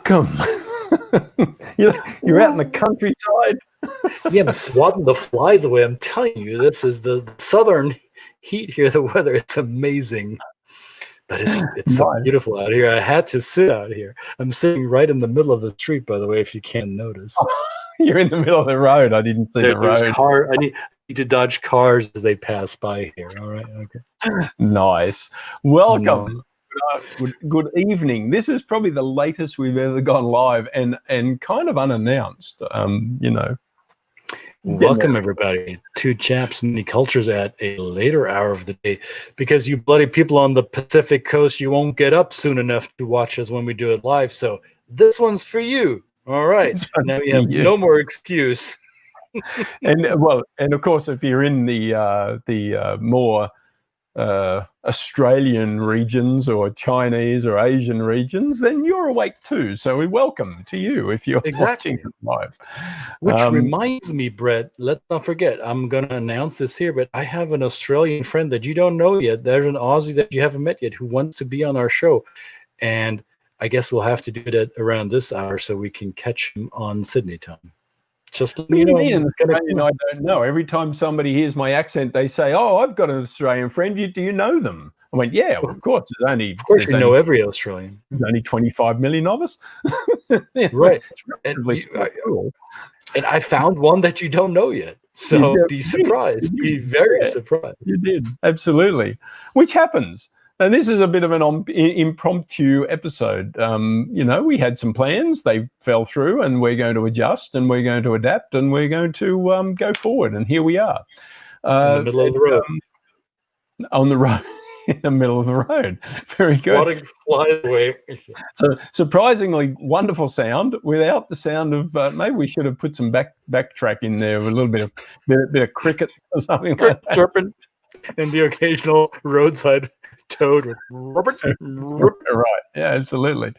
welcome. You're out in the countryside. Yeah, I'm swatting the flies away. I'm telling you, this is the southern heat here. The weather, it's amazing. But it's Nice. so beautiful out here. I had to sit out here. I'm sitting right in the middle of the street, by the way, if you can't notice. You're in the middle of the road. I didn't see the road. I need to dodge cars as they pass by here. All right. Okay. Nice. Welcome. Good evening. This is probably the latest we've ever gone live and kind of unannounced. Welcome everybody to Chaps Mini Cultures at a later hour of the day, because you bloody people on the Pacific Coast, you won't get up soon enough to watch us when we do it live. So this one's for you. All right. Now you have no more excuse. and of course, if you're in the more Australian regions or Chinese or Asian regions, then you're awake too. So we welcome to you if you're watching live. Which reminds me, Brett, let's not forget, I'm going to announce this here, but I have an Australian friend that you don't know yet. There's an Aussie that you haven't met yet who wants to be on our show. And I guess we'll have to do it around this hour so we can catch him on Sydney time. Just I don't know. Every time somebody hears my accent, they say, "Oh, I've got an Australian friend. Do you know them?" I went, "Yeah, well, of course. Of course, you know every Australian. There's only 25 million of us." Right. And I found one that you don't know yet. So be surprised. Be very surprised. You did. Absolutely. Which happens. And this is a bit of an impromptu episode. We had some plans. They fell through, and we're going to adjust, and we're going to adapt, and we're going to go forward. And here we are. In the middle of the road. On the road. In the middle of the road. Very good. Fly away. So surprisingly wonderful sound without the sound of maybe we should have put some backtrack in there, a little bit of cricket or something like that. Chirping, and the occasional roadside toad with Robert. Right. Yeah, absolutely.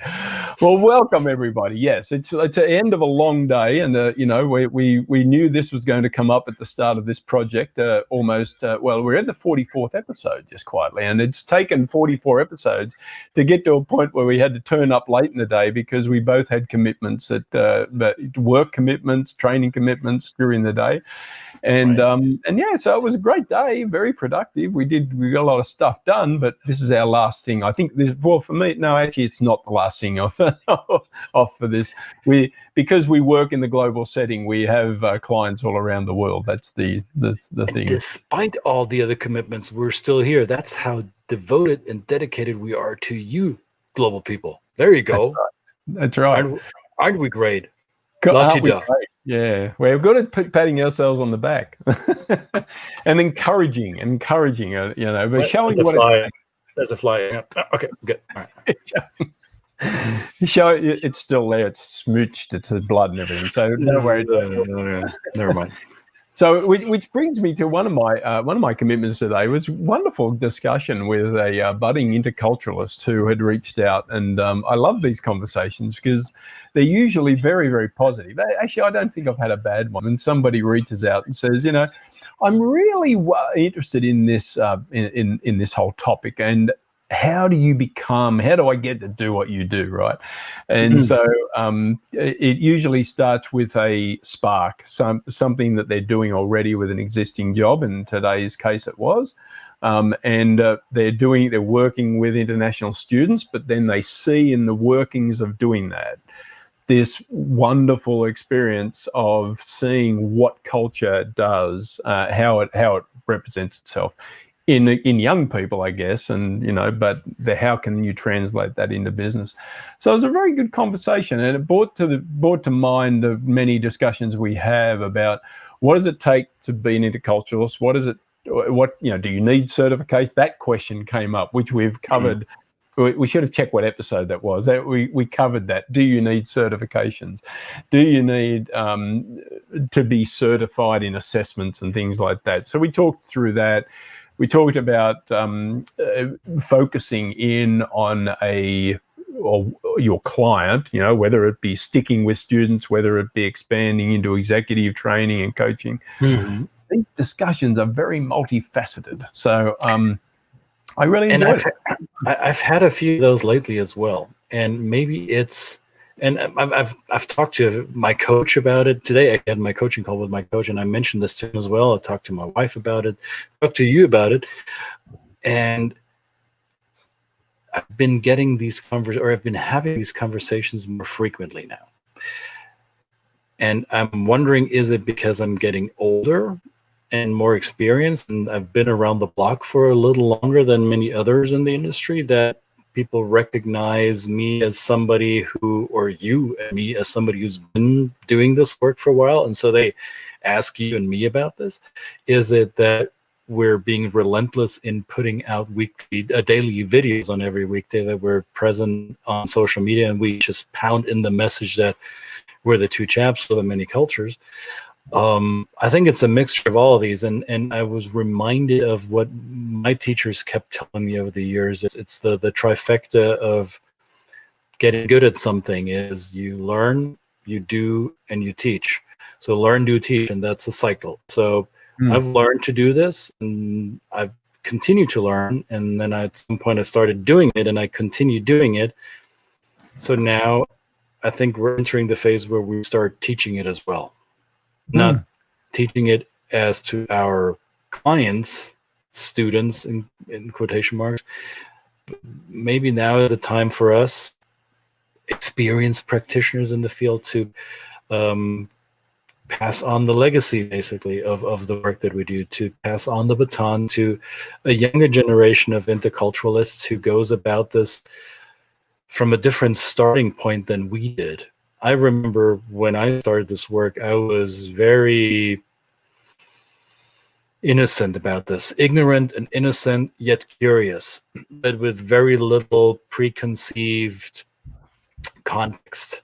Well, welcome everybody. Yes, it's the end of a long day, and we knew this was going to come up at the start of this project. We're at the 44th episode, just quietly, and it's taken 44 episodes to get to a point where we had to turn up late in the day because we both had commitments work commitments, training commitments during the day. And so it was a great day, very productive. We got a lot of stuff done, but this is our last thing. I think for me, no, actually, it's not the last thing off for this. Because we work in the global setting, we have clients all around the world. That's the thing. Despite all the other commitments, we're still here. That's how devoted and dedicated we are to you, global people. There you go. That's right. Aren't we great? Aren't we great? Yeah, we're good at patting ourselves on the back and encouraging, but showing what there's a fly. Okay, good. All right. It's still there. It's smooched. It's the blood and everything. So no worries. Never mind. So, which brings me to one of my commitments today was wonderful discussion with a budding interculturalist who had reached out, and I love these conversations because they're usually very, very positive. Actually, I don't think I've had a bad one. And somebody reaches out and says, I'm really interested in this in this whole topic, and how do I get to do what you do, right? And so it usually starts with a spark, something that they're doing already with an existing job. In today's case, it was. They're working with international students, but then they see in the workings of doing that this wonderful experience of seeing what culture does, how it represents itself in young people, I guess, and but how can you translate that into business? So it was a very good conversation, and it brought to mind the many discussions we have about what does it take to be an interculturalist. Do you need certification? That question came up, which we've covered. We should have checked what episode that was. We covered that. Do you need certifications? Do you need to be certified in assessments and things like that? So we talked through that. We talked about focusing in on your client, whether it be sticking with students, whether it be expanding into executive training and coaching. Mm-hmm. These discussions are very multifaceted. So I really enjoyed it. I've had a few of those lately as well. And maybe it's And I've talked to my coach about it today. I had my coaching call with my coach, and I mentioned this to him as well. I talked to my wife about it, talked to you about it, and I've been getting these I've been having these conversations more frequently now. And I'm wondering, is it because I'm getting older and more experienced, and I've been around the block for a little longer than many others in the industry, that people recognize me as somebody who, or you and me as somebody who's been doing this work for a while, and so they ask you and me about this? Is it that we're being relentless in putting out daily videos on every weekday, that we're present on social media, and we just pound in the message that we're the two chaps for the many cultures? I think it's a mixture of all of these, and I was reminded of what my teachers kept telling me over the years. It's the trifecta of getting good at something: is you learn, you do, and you teach. So learn, do, teach, and that's a cycle. So I've learned to do this, and I've continued to learn, and then at some point I started doing it, and I continued doing it. So now I think we're entering the phase where we start teaching it as well. Not teaching it as to our clients, students in quotation marks. Maybe now is a time for us, experienced practitioners in the field, to pass on the legacy, basically, of the work that we do, to pass on the baton to a younger generation of interculturalists who goes about this from a different starting point than we did. I remember when I started this work, I was very innocent about this, ignorant and innocent, yet curious, but with very little preconceived context.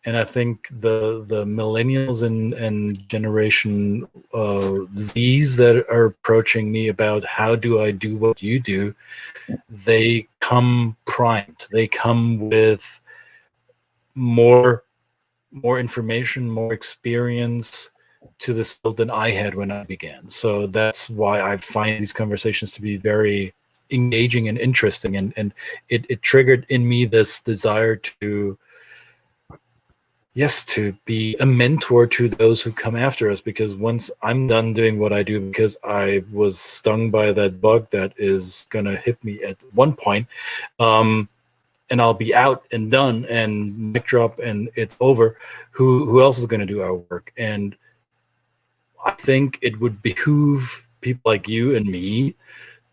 And I think the millennials and generation Zs that are approaching me about how do I do what you do, they come primed. They come with more information, more experience to this field than I had when I began. So that's why I find these conversations to be very engaging and interesting, and it triggered in me this desire to be a mentor to those who come after us, because once I'm done doing what I do, because I was stung by that bug that is going to hit me at one point, and I'll be out and done and mic drop and it's over, who else is going to do our work? And I think it would behoove people like you and me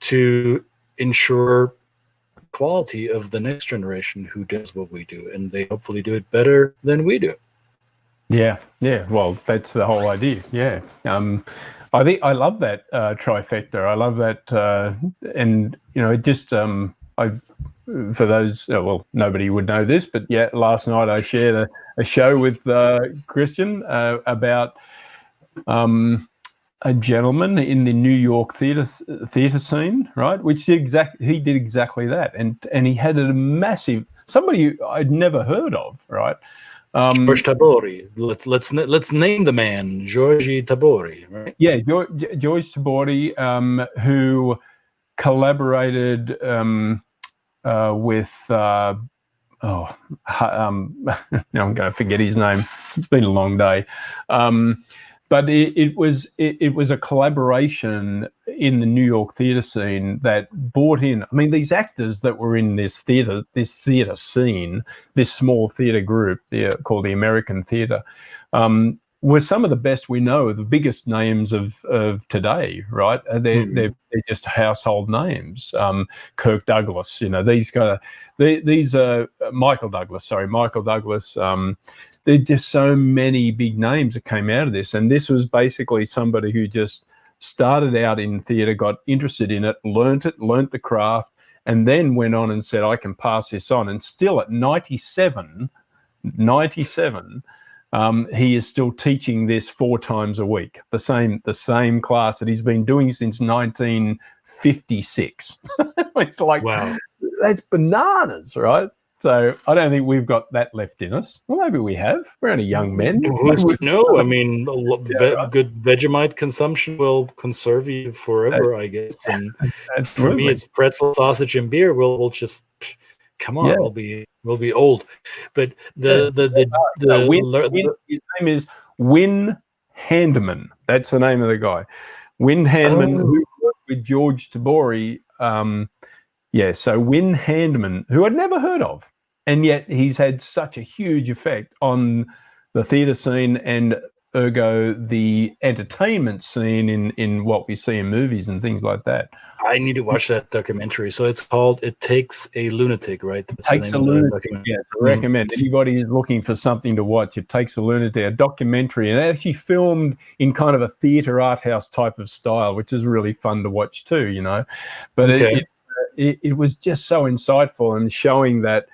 to ensure quality of the next generation who does what we do, and they hopefully do it better than we do. Yeah. Well, that's the whole idea. Yeah. I think I love that trifecta. I love that, and it just for those, well, nobody would know this, but yeah, last night I shared a show with Christian about a gentleman in the New York theater scene, right? Which he did exactly that, and he had a massive, somebody I'd never heard of, right? George Tabori. Let's name the man, Georgi Tabori, right? Yeah, George Tabori, who collaborated with now I'm going to forget his name. It's been a long day. But it was a collaboration in the New York theater scene that brought in, I mean, these actors that were in this theater scene, this small theater group called the American Theater, were some of the best we know, the biggest names of today, right? They're just household names. Kirk Douglas, these are Michael Douglas. There's just so many big names that came out of this. And this was basically somebody who just started out in theatre, got interested in it, learnt the craft, and then went on and said, I can pass this on. And still at 97, he is still teaching this 4 times a week, the same class that he's been doing since 1956. It's like, wow, that's bananas, right? So I don't think we've got that left in us. Well, maybe we have. We're only young men. Who's to know? I mean, good Vegemite consumption will conserve you forever, I guess. And for me, it's pretzel, sausage, and beer. We'll just Come on, Yeah. we'll be old. But His name is Win Handeman. That's the name of the guy. Win Handeman, who worked with George Tabori. So Win Handeman, who I'd never heard of, and yet he's had such a huge effect on the theatre scene and ergo the entertainment scene in what we see in movies and things like that. I need to watch that documentary. So it's called "It Takes a Lunatic," right? That's Takes a Lunatic. Yes, I recommend anybody who's looking for something to watch. It Takes a Lunatic, a documentary, and actually filmed in kind of a theatre art house type of style, which is really fun to watch too. You know, but it was just so insightful and showing that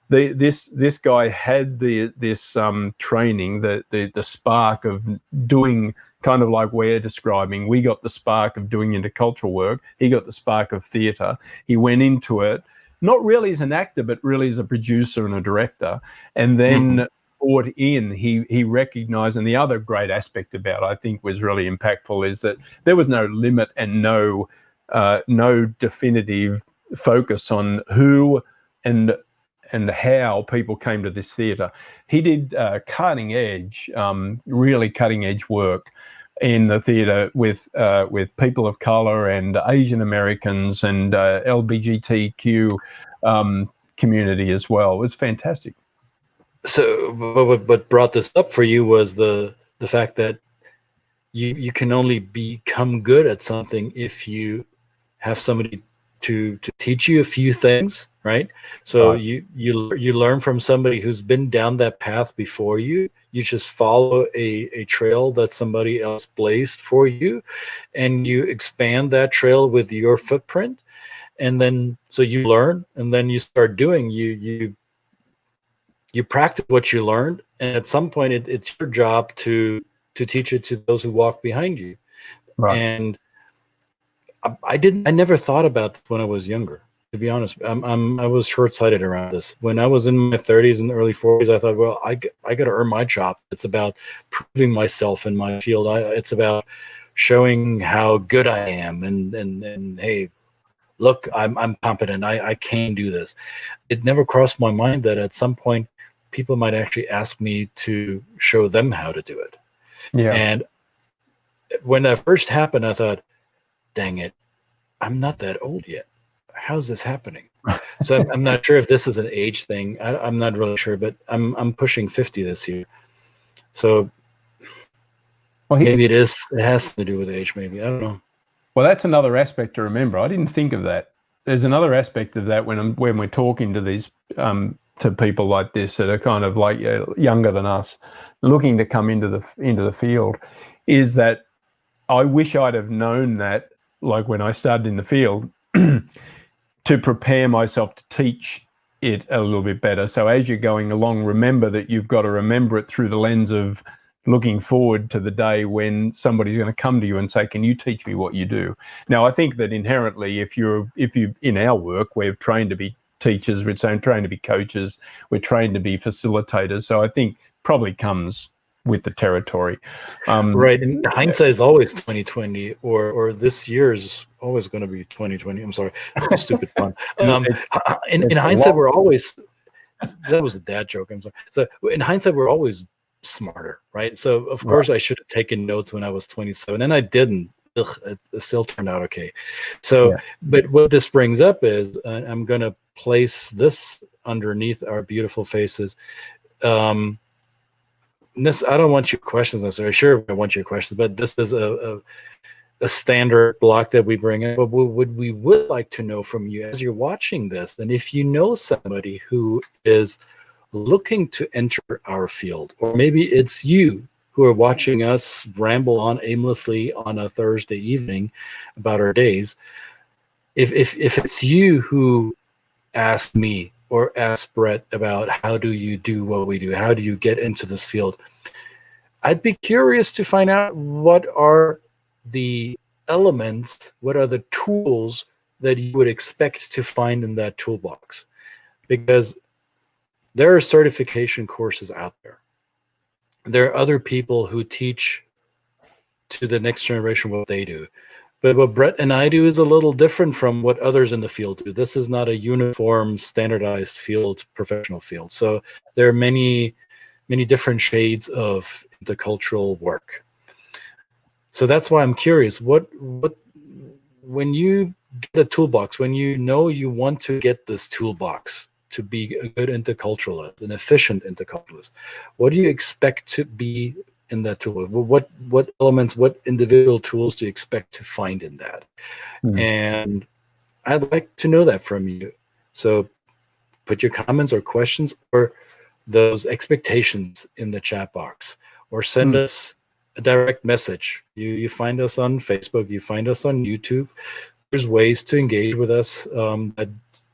this guy had this training, the spark of doing kind of like we're describing. We got the spark of doing intercultural work. He got the spark of theatre. He went into it not really as an actor, but really as a producer and a director, and then brought in. He recognized, and the other great aspect about it, I think was really impactful, is that there was no limit and no definitive focus on who and how people came to this theatre. He did really cutting edge work in the theatre with people of color and Asian Americans and LGBTQ community as well. It was fantastic. So what brought this up for you was the fact that you can only become good at something if you have somebody to teach you a few things, right? So you learn from somebody who's been down that path before you. You just follow a trail that somebody else blazed for you, and you expand that trail with your footprint. And then so you learn, and then you start doing. You practice what you learned, and at some point it's your job to teach it to those who walk behind you. Right. And I never thought about this when I was younger, to be honest. I was short-sighted around this. When I was in my 30s and early 40s, I thought, well, I got to earn my job. It's about proving myself in my field. It's about showing how good I am, and hey, look, I'm competent. I can do this. It never crossed my mind that at some point people might actually ask me to show them how to do it. Yeah. And when that first happened, I thought, dang it, I'm not that old yet. How's this happening? So I'm not sure if this is an age thing. I'm not really sure, but I'm pushing 50 this year. So maybe it is. It has to do with age. Maybe, I don't know. Well, that's another aspect to remember. I didn't think of that. There's another aspect of that when we're talking to these to people like this that are kind of like younger than us, looking to come into the field, is that I wish I'd have known that, like when I started in the field, to prepare myself to teach it a little bit better. So as you're going along, remember that you've got to remember it through the lens of looking forward to the day when somebody's going to come to you and say, can you teach me what you do? Now, I think that inherently, if you in our work, we're trained to be teachers, we're trained to be coaches, we're trained to be facilitators. So I think probably comes with the territory. Right. And hindsight is always 2020, or this year is always going to be 2020. I'm sorry, stupid pun. In hindsight, we're always, that was a dad joke. I'm sorry. So in hindsight, we're always smarter, right? So of course I should have taken notes when I was 27, and I didn't. It still turned out okay. So, but what this brings up is, I'm going to place this underneath our beautiful faces. I don't want your questions necessarily. Sure, I want your questions, but this is a standard block that we bring in. But what we would like to know from you as you're watching this, and if you know somebody who is looking to enter our field, or maybe it's you who are watching us ramble on aimlessly on a Thursday evening about our days, if it's you who asked me or ask Brett about how do you do what we do, how do you get into this field, I'd be curious to find out what are the elements, what are the tools that you would expect to find in that toolbox. Because there are certification courses out there. There are other people who teach to the next generation what they do. But what Brett and I do is a little different from what others in the field do. This is not a uniform, standardized field, professional field. So there are many, many different shades of intercultural work. So that's why I'm curious. What when you get a toolbox, when you know you want to get this toolbox to be a good interculturalist, an efficient interculturalist, what do you expect to be in that tool? What elements, what individual tools do you expect to find in that? And I'd like to know that from you. So put your comments or questions or those expectations in the chat box, or send us a direct message. You find us on Facebook, you find us on YouTube. There's ways to engage with us that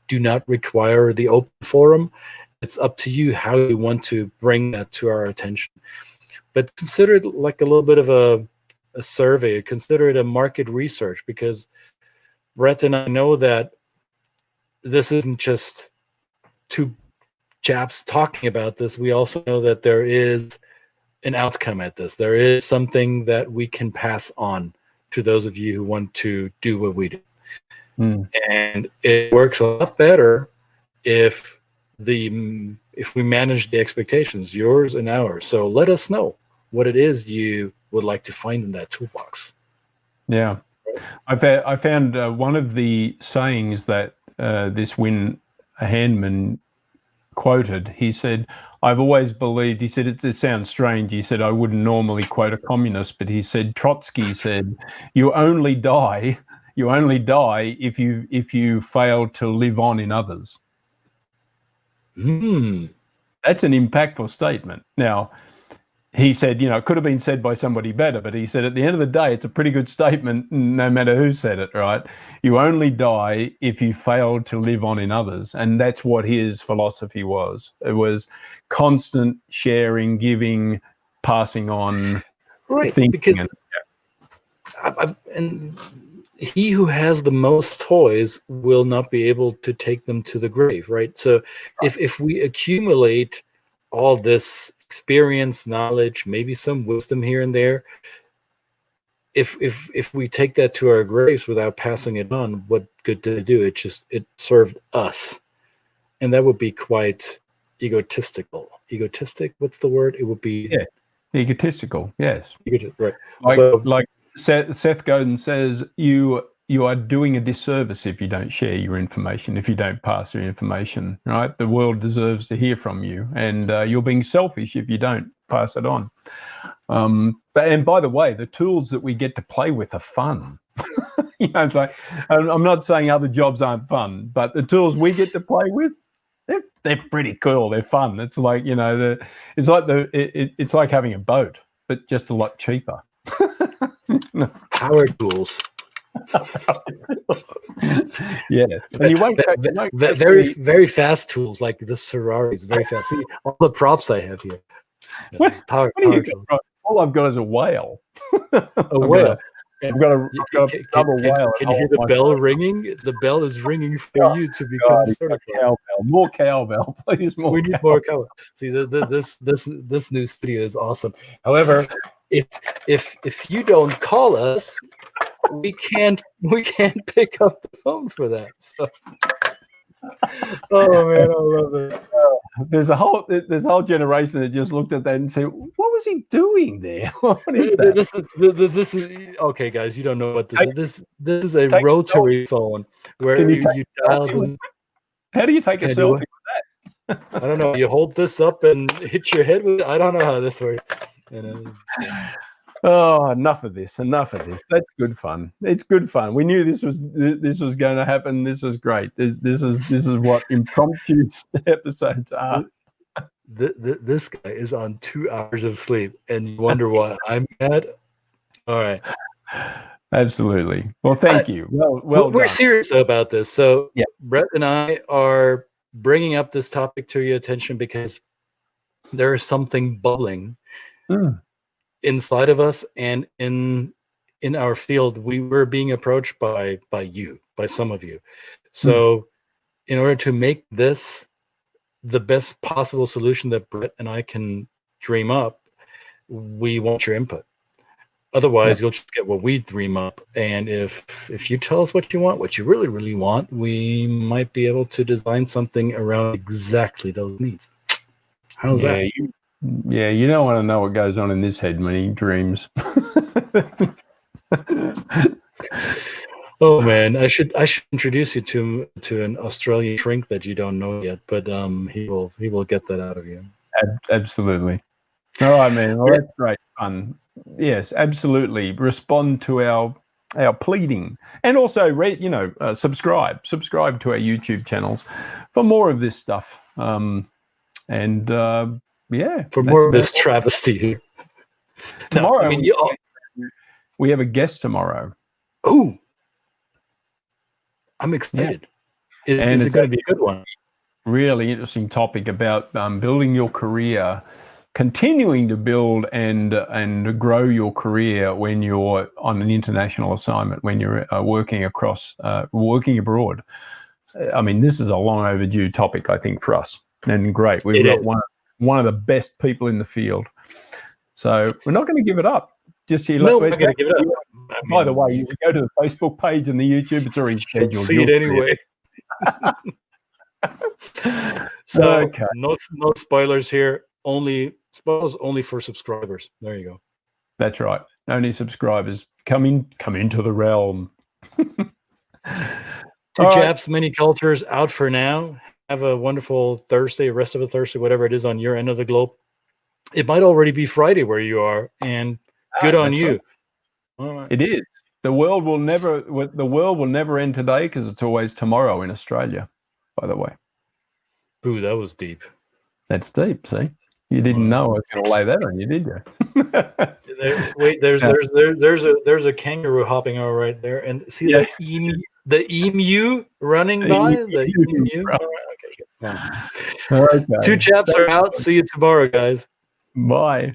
do not require the open forum. It's up to you how you want to bring that to our attention. But consider it like a little bit of a survey. Consider it a market research, because Brett and I know that this isn't just two chaps talking about this. We also know that there is an outcome at this. There is something that we can pass on to those of you who want to do what we do. And it works a lot better if we manage the expectations, yours and ours. So let us know what it is you would like to find in that toolbox. Yeah. I found one of the sayings that this Win Handman quoted. He said, I've always believed, he said, it sounds strange. He said, I wouldn't normally quote a communist, but he said, Trotsky said, you only die if you fail to live on in others. That's an impactful statement. Now, he said, it could have been said by somebody better, but he said, at the end of the day, it's a pretty good statement, no matter who said it, right? You only die if you fail to live on in others. And that's what his philosophy was. It was constant sharing, giving, passing on, right? Thinking. And he who has the most toys will not be able to take them to the grave, right? So if we accumulate all this experience, knowledge, maybe some wisdom here and there, if we take that to our graves without passing it on, what good did it do? It served us, and that would be quite egotistical. Egotistic, what's the word? It would be egotistical. Yes, right. Like Seth Godin says, you are doing a disservice if you don't share your information, if you don't pass your information, right? The world deserves to hear from you, and you're being selfish if you don't pass it on. And by the way, the tools that we get to play with are fun. It's like, I'm not saying other jobs aren't fun, but the tools we get to play with, they're pretty cool. They're fun. It's like, it's like having a boat, but just a lot cheaper. Power tools. Yeah, and you won't very very fast tools like this Ferrari is very fast. See all the props I have here. Power tools. All I've got is a whale. A whale. I've got a double whale. Can you hear the bell ringing? The bell is ringing for you to become certified. Cowbell. More cowbell, please. We need more cowbell. See, this new studio is awesome. However, if you don't call us, we can't pick up the phone for that. So. Oh man, I love this. There's a whole generation that just looked at that and said, "What was he doing there?" What is that? This is okay, guys. You don't know what this is. This is a rotary phone where you dial in. How do you take a selfie with that? I don't know. You hold this up and hit your head with it. I don't know how this works. Oh, enough of this. That's good fun. It's good fun. We knew this was going to happen. This was great. This is what impromptu episodes are. This guy is on 2 hours of sleep, and you wonder why I'm mad. All right. Absolutely. Well, thank you. Well, we're serious about this. So yeah. Brett and I are bringing up this topic to your attention because there is something bubbling inside of us, and in our field, we were being approached by some of you. So in order to make this the best possible solution that Brett and I can dream up, we want your input. Otherwise, you'll just get what we dream up. And if you tell us what you want, what you really, really want, we might be able to design something around exactly those needs. How's that? You don't want to know what goes on in this head when he dreams. Oh man, I should introduce you to an Australian shrink that you don't know yet, but he will get that out of you. Absolutely. All right, man. Well, that's great fun. Yes, absolutely. Respond to our pleading, and also subscribe to our YouTube channels for more of this stuff. For more of this travesty. Tomorrow, we have a guest tomorrow. Oh, I'm excited. Yeah. Is it going to be a good one? Really interesting topic about building your career, continuing to build and grow your career when you're on an international assignment, when you're working abroad. I mean, this is a long overdue topic, I think, for us, and great. We've got one of the best people in the field, so we're not going to give it up. Just here, no, we're not going to give it up. By the way, you can go to the Facebook page and the YouTube; it's already scheduled. See it anyway. So no spoilers here. Spoilers only for subscribers. There you go. That's right. Only subscribers. Come into the realm. Two Chaps, many cultures out for now. Have a wonderful Thursday, rest of a Thursday, whatever it is on your end of the globe. It might already be Friday where you are, and good on you. Right. All right. It is. The world will never end today because it's always tomorrow in Australia. By the way. Ooh, that was deep. That's deep. See, you didn't know I was going to lay that on you, did you? There's a kangaroo hopping over right there, and see the emu running by. The emu. Right. Okay. Okay. Two Chaps are out. See you tomorrow, guys. Bye.